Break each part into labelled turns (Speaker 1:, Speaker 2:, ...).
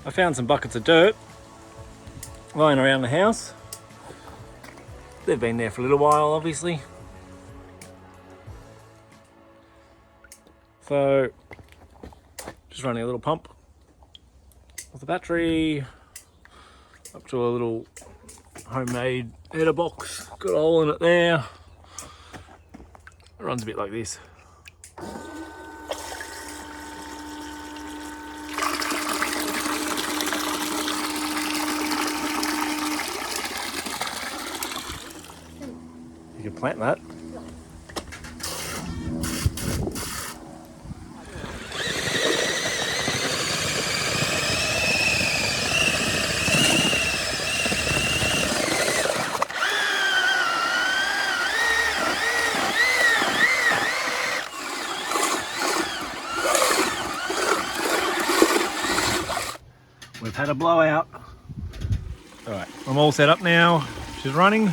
Speaker 1: I found some buckets of dirt lying around the house. They've been there for a little while, obviously. So, just running a little pump with the battery up to a little homemade header box. Got a hole in it there. It runs a bit like this. You can plant that. We've had a blowout. All right, I'm all set up now. She's running.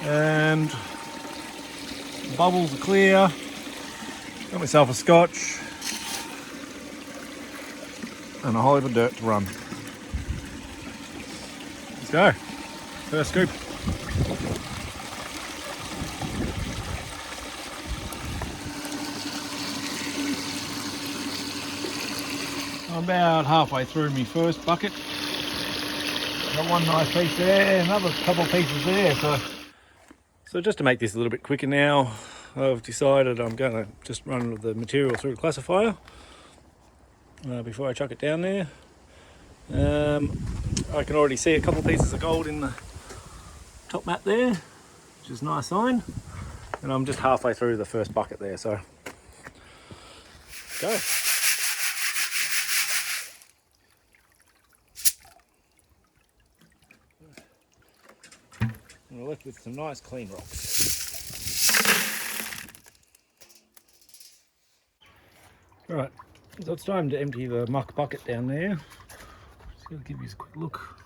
Speaker 1: And the bubbles are clear. Got myself a scotch and a whole heap of dirt to run. Let's go. First scoop. I'm about halfway through my first bucket. Got one nice piece there, another couple of pieces there. So just to make this a little bit quicker now, I've decided I'm going to just run the material through a classifier before I chuck it down there. I can already see a couple of pieces of gold in the top mat there, which is a nice sign. And I'm just halfway through the first bucket there, so go. And we're left with some nice clean rocks. Right, so it's time to empty the muck bucket down there. Just going to give you a quick look.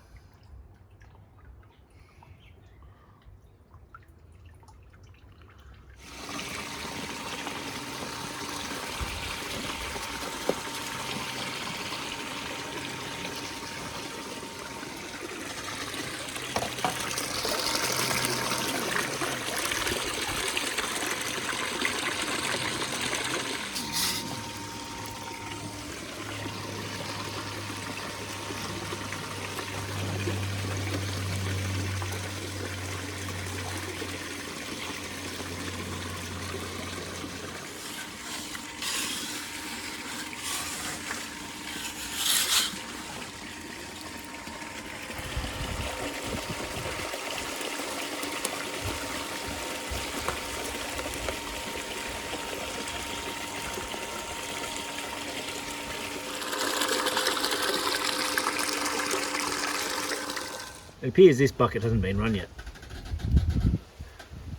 Speaker 1: It appears this bucket hasn't been run yet.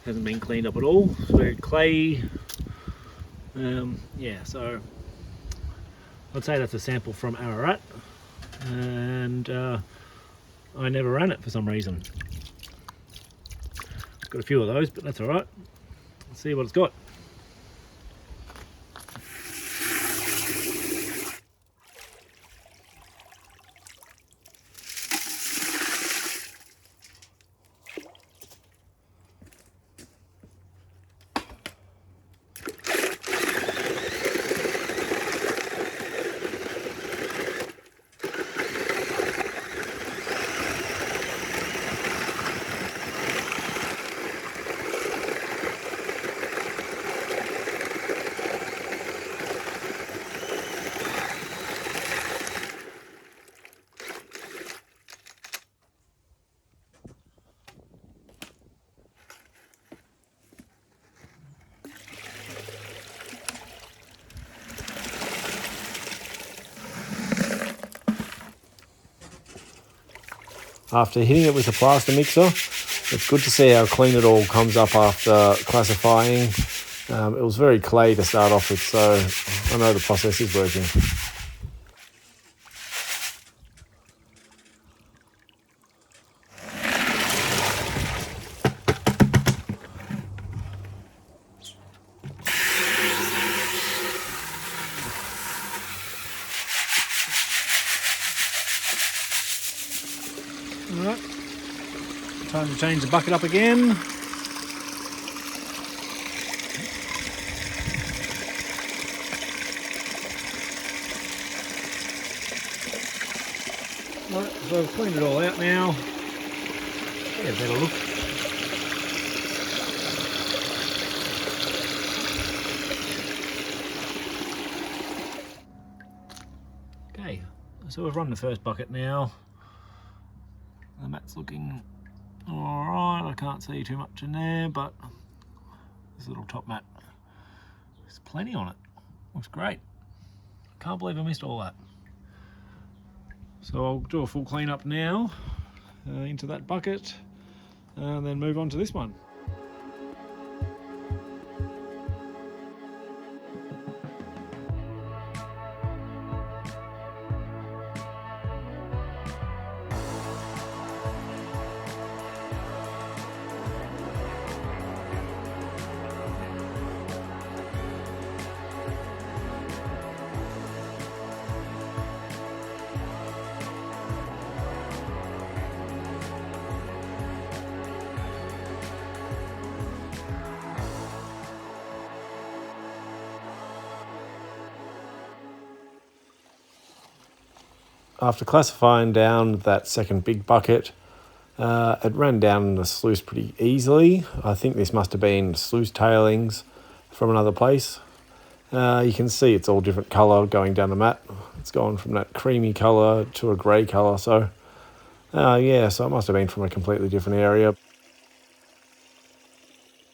Speaker 1: Hasn't been cleaned up at all. It's very clayey. Yeah, so I'd say that's a sample from Ararat, and I never ran it for some reason. Got a few of those, but that's all right. Let's see what it's got. After hitting it with the plaster mixer, it's good to see how clean it all comes up after classifying. It was very clay to start off with, so I know the process is working. Time to change the bucket up again. Right, so I've cleaned it all out now. Get a better look. Okay, so we've run the first bucket now. The mat's looking alright. I can't see too much in there, but this little top mat, there's plenty on it. Looks great. Can't believe I missed all that. So I'll do a full clean up now into that bucket and then move on to this one. After classifying down that second big bucket, it ran down the sluice pretty easily. I think this must have been sluice tailings from another place. You can see it's all different colour going down the mat. It's gone from that creamy colour to a grey colour. So yeah, so it must have been from a completely different area.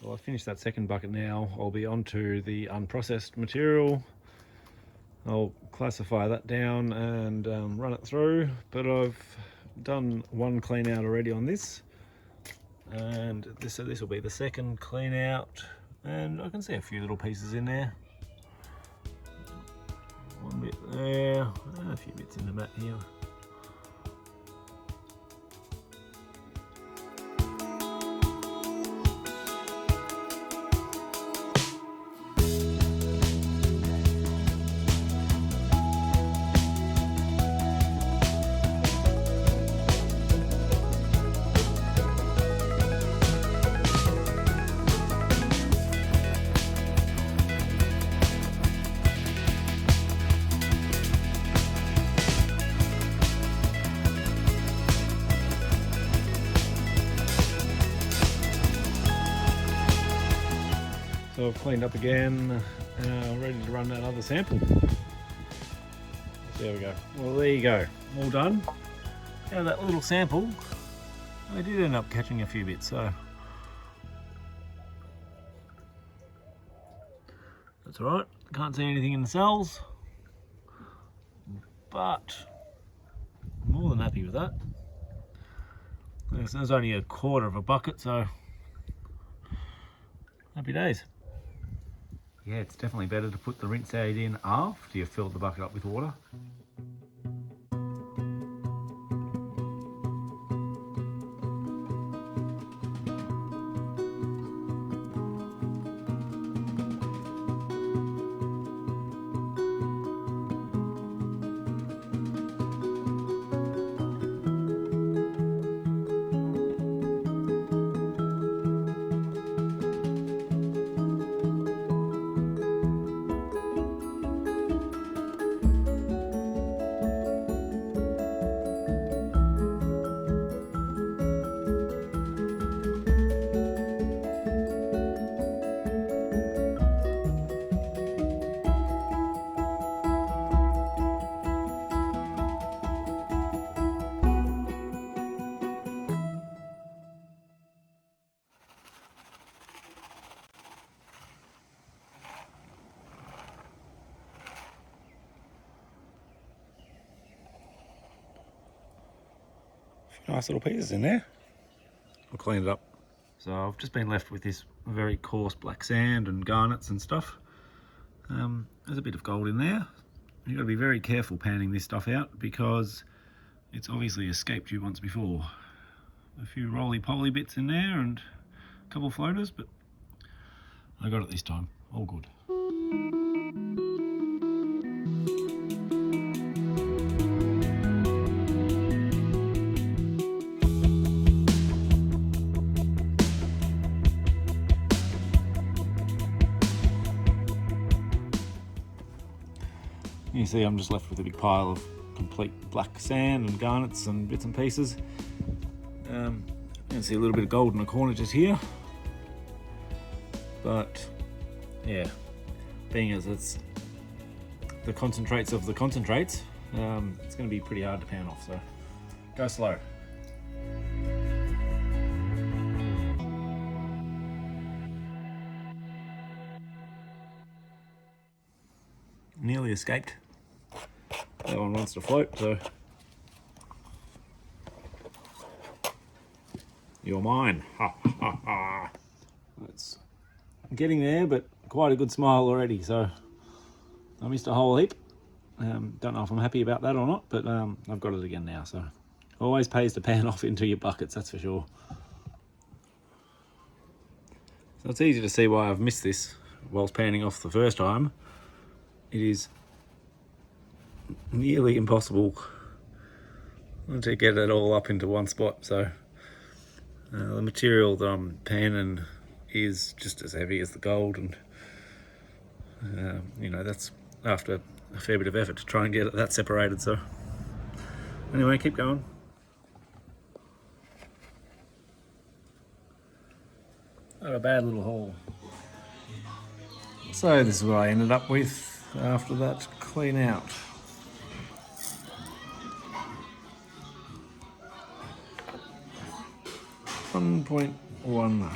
Speaker 1: Well, I've finished that second bucket now. I'll be onto the unprocessed material. I'll classify that down and run it through, but I've done one clean out already on this, and this will be the second clean out, and I can see a few little pieces in there. One bit there, and a few bits in the mat here. So I've cleaned up again, ready to run that other sample. There we go. Well, there you go, all done. Now that little sample, I did end up catching a few bits, so that's all right. Can't see anything in the cells, but I'm more than happy with that. There's only a quarter of a bucket, so happy days. Yeah, it's definitely better to put the rinse aid in after you've filled the bucket up with water. Nice little pieces in there. I'll clean it up. So I've just been left with this very coarse black sand and garnets and stuff. There's a bit of gold in there. You've got to be very careful panning this stuff out because it's obviously escaped you once before. A few roly-poly bits in there and a couple of floaters, but I got it this time. All good. You see I'm just left with a big pile of complete black sand and garnets and bits and pieces. You can see a little bit of gold in the corner just here. But yeah, being as it's the concentrates of the concentrates, it's going to be pretty hard to pan off, so go slow. Nearly escaped. That one wants to float, so you're mine. Ha ha ha. It's getting there, but quite a good smile already, so I missed a whole heap. Don't know if I'm happy about that or not, but I've got it again now, so always pays to pan off into your buckets, that's for sure. So it's easy to see why I've missed this whilst panning off the first time. It is nearly impossible to get it all up into one spot, so the material that I'm panning is just as heavy as the gold, and you know, that's after a fair bit of effort to try and get it that separated. So anyway, keep going. Not a bad little haul. So this is what I ended up with after that clean out. $1.1